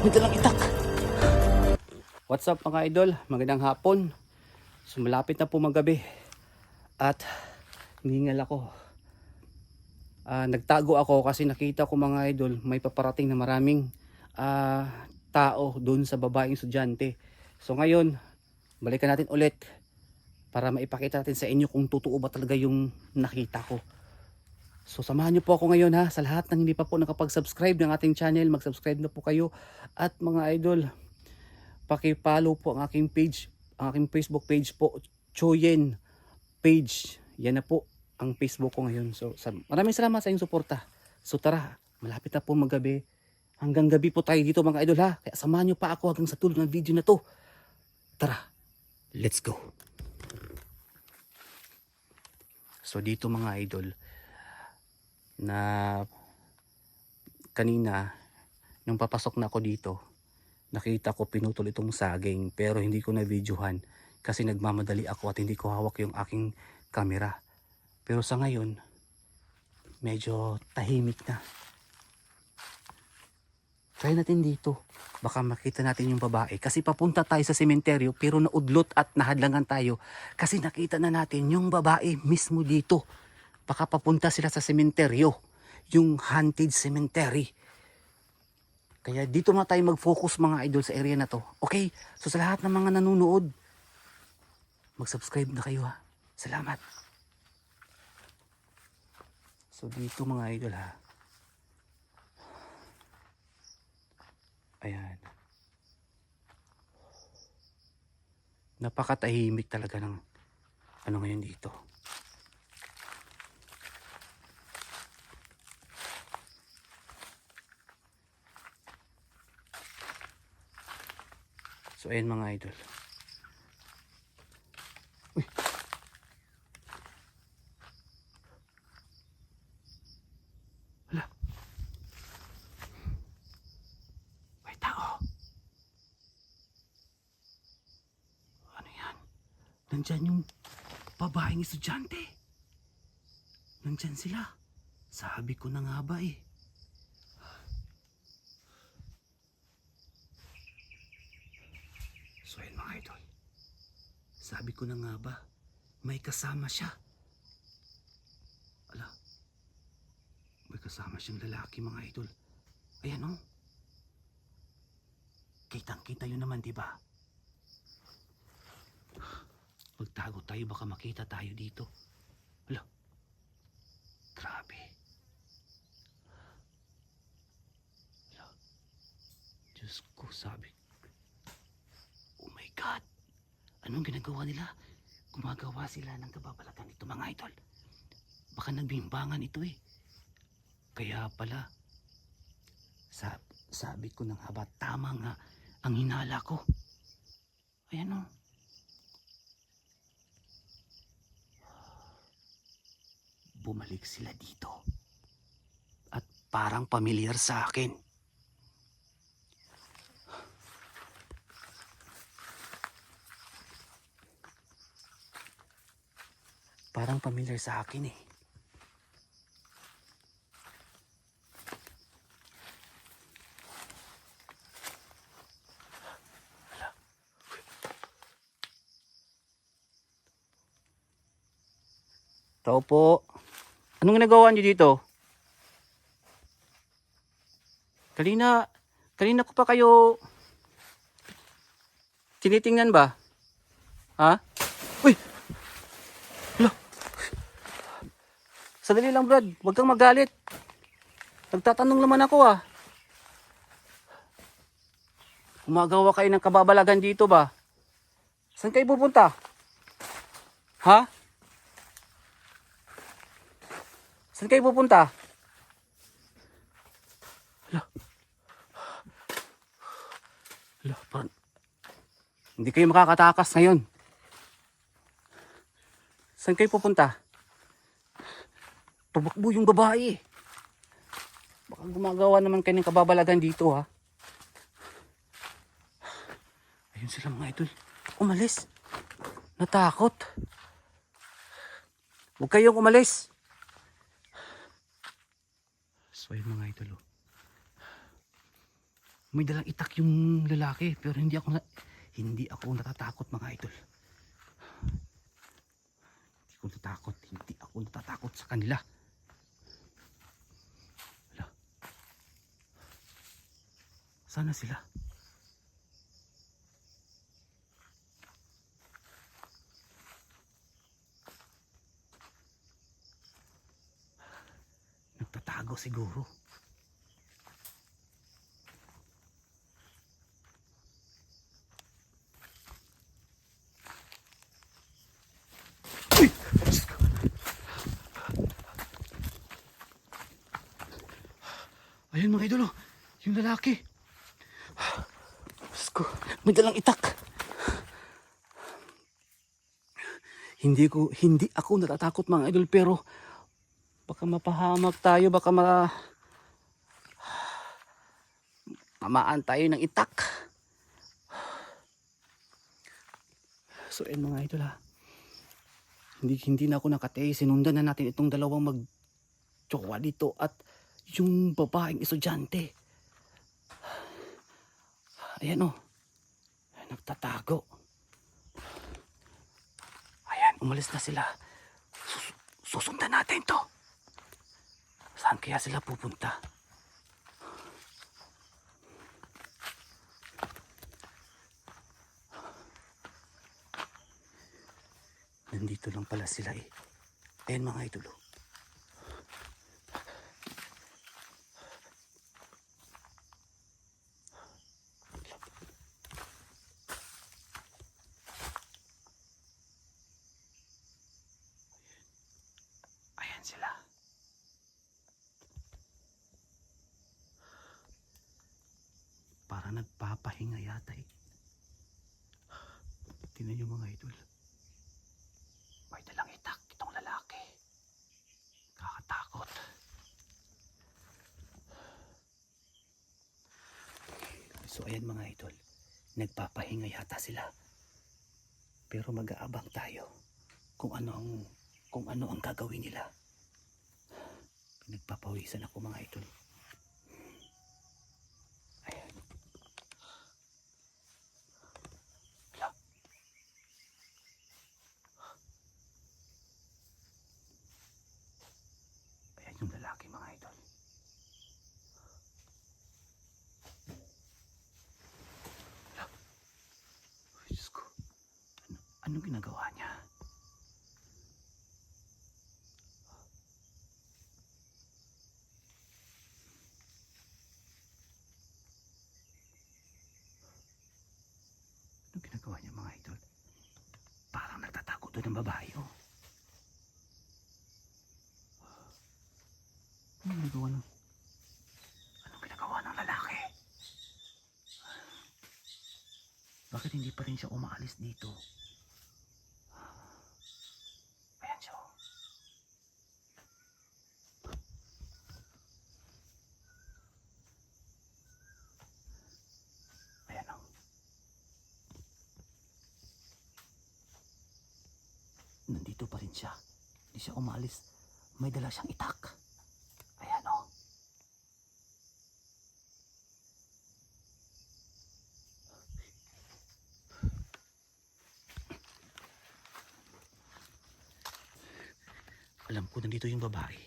May dalang itak. What's up mga idol? Magandang hapon. So malapit na po magabi. At hiningal ako. Nagtago ako kasi nakita ko mga idol, may paparating na maraming tao doon sa babaeng estudyante. So ngayon, balikan natin ulit para maipakita natin sa inyo kung totoo ba talaga yung nakita ko. So samahan niyo po ako ngayon ha, sa lahat ng hindi pa po nakapag-subscribe ng ating channel, mag-subscribe na po kayo. At mga idol, paki-follow po ang aking page, ang aking Facebook page po, Choyen page. Yan na po ang Facebook ko ngayon. So maraming salamat sa inyong suporta. So tara, malapit na po maggabi. Hanggang gabi po tayo dito mga idol ha. Kaya samahan niyo pa ako hanggang sa dulo ng video na to. Tara, let's go. So dito mga idol, na kanina nung papasok na ako dito, nakita ko pinutol itong saging pero hindi ko na videohan kasi nagmamadali ako at hindi ko hawak yung aking camera. Pero sa ngayon medyo tahimik na. Try natin dito, baka makita natin yung babae kasi papunta tayo sa sementeryo pero naudlot at nahadlangan tayo kasi nakita na natin yung babae mismo dito. Baka papunta sila sa sementeryo, yung haunted cemetery. Kaya dito na tayo mag-focus mga idol sa area na to. Okay? So sa lahat ng mga nanonood, mag-subscribe na kayo ha. Salamat. So dito mga idol ha. Ayan. Napakatahimik talaga ng ano ngayon dito. So ayan mga idol. Uy. Hala. May tao. Ano yan? Nandyan yung babaeng estudyante. Nandyan sila. Sabi ko na nga ba eh. So ayun mga idol. Sabi ko na nga ba, may kasama siya. Ala, may kasama siyang lalaki mga idol. Ayan o. Kitang-kita yun naman diba? Magtago tayo baka makita tayo dito. Ala, grabe. Ala, Diyos ko sabi. Oh my God. Anong ginagawa nila? Gumagawa sila ng kababalagan ito mga idol. Baka nagbimbangan ito eh. Kaya pala, sabi ko na nga ba, tama nga ang hinala ko. Ayan o. Bumalik sila dito. At parang pamilyar sa akin. Parang pamilyar sa akin eh. Tao po. Anong ginagawa niyo dito? Kanina ko pa kayo tinitingnan ba? Ha? Uy! Hala! Sandali lang Brad, huwag kang magalit. Nagtatanong naman ako ah. Gumagawa kayo ng kababalagan dito ba? Saan kayo pupunta? Ha? Saan kayo pupunta? Hala, parang hindi kayo makakatakas ngayon. Saan kayo pupunta? Tumakbo yung babae. Baka gumagawa naman kayo ng kababalagan dito ha. Ayun sila mga idol. Umalis. Natakot. Huwag kayong umalis. So ayun mga idol. May dalang itak yung lalaki, pero hindi ako natatakot mga idol. Hindi ako natatakot sa kanila. Wala. Sana sila? Nagtatago siguro. Ayun mga idol, oh, yung lalaki. Diyos ko, may dalang itak. Hindi ako natatakot mga idol, pero baka mapahamak tayo, baka tamaan tayo ng itak. So ayun mga idol ha. Hindi na ako nakatay. Sinundan na natin itong dalawang magtsowa dito at yung babaeng estudyante. Ayan o. Nagtatago. Ayan, umalis na sila. Susundan natin to. Saan kaya sila pupunta? Nandito lang pala sila eh. Ayan mga idol. Ayan sila. Para nagpapahinga yata eh. Tingnan nyo mga idol. May dalang itak itong lalaki. Kakatakot. So ayan mga idol. Nagpapahinga yata sila. Pero mag-aabang tayo kung ano ang gagawin nila. Nagpapawisan ako mga idol. Ayan. Wala. Ayan yung lalaki mga idol. Wala. Ay, Diyos ko. Anong ginagawa niya? Anong ginagawa niya mga idol? Parang nagtatago doon ng babae oh. Anong ginagawa ng lalaki? Bakit hindi pa rin siya umaalis dito? Ayan siya oh. Ayan oh. Nandito pa rin siya. Hindi siya umalis. May dala siyang itak. Ayan o. Alam ko nandito yung babae.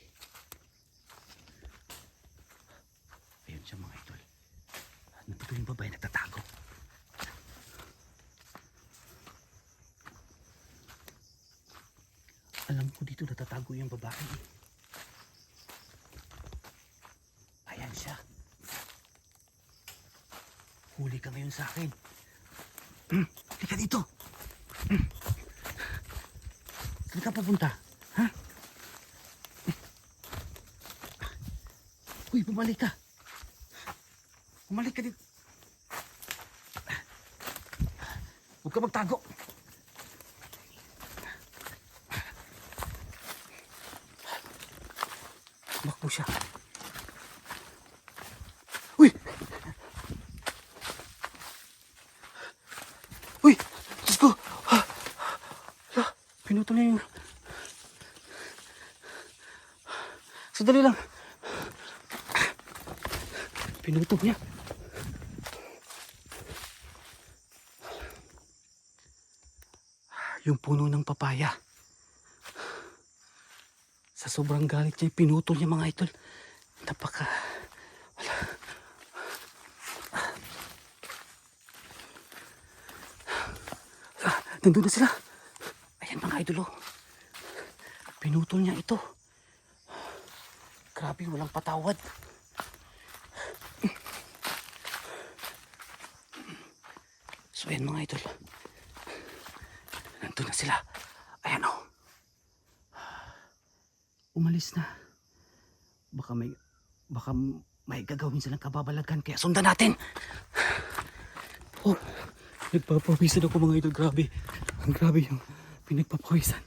Ayan siya mga idol. Nandito yung babae nagtatago. Alam ko dito natatago yung babae. Ayan siya. Huli ka ngayon sa akin. Halika dito. Saan ka papunta? Ha? Uy, bumalik ka. Bumalik ka dito. Huwag ka magtago. Tumakbo siya. Uy! Uy! Diyos ko! Pinutol niya yung... Sandali lang. Pinutol niya. yung puno ng papaya. Sa sobrang galit niya, pinutol niya mga idol. Napaka... Wala. Nandun na sila. Ayan mga idol oh. Pinutol niya ito. Grabe, walang patawad. So ayan mga idol. Nandun na sila. Ayan oh. Umalis na. Baka may gagawin silang kababalagan. Kaya sundan natin. Oh, nagpapawisan ako mga idol. Grabe. Ang grabe yung pinagpapawisan.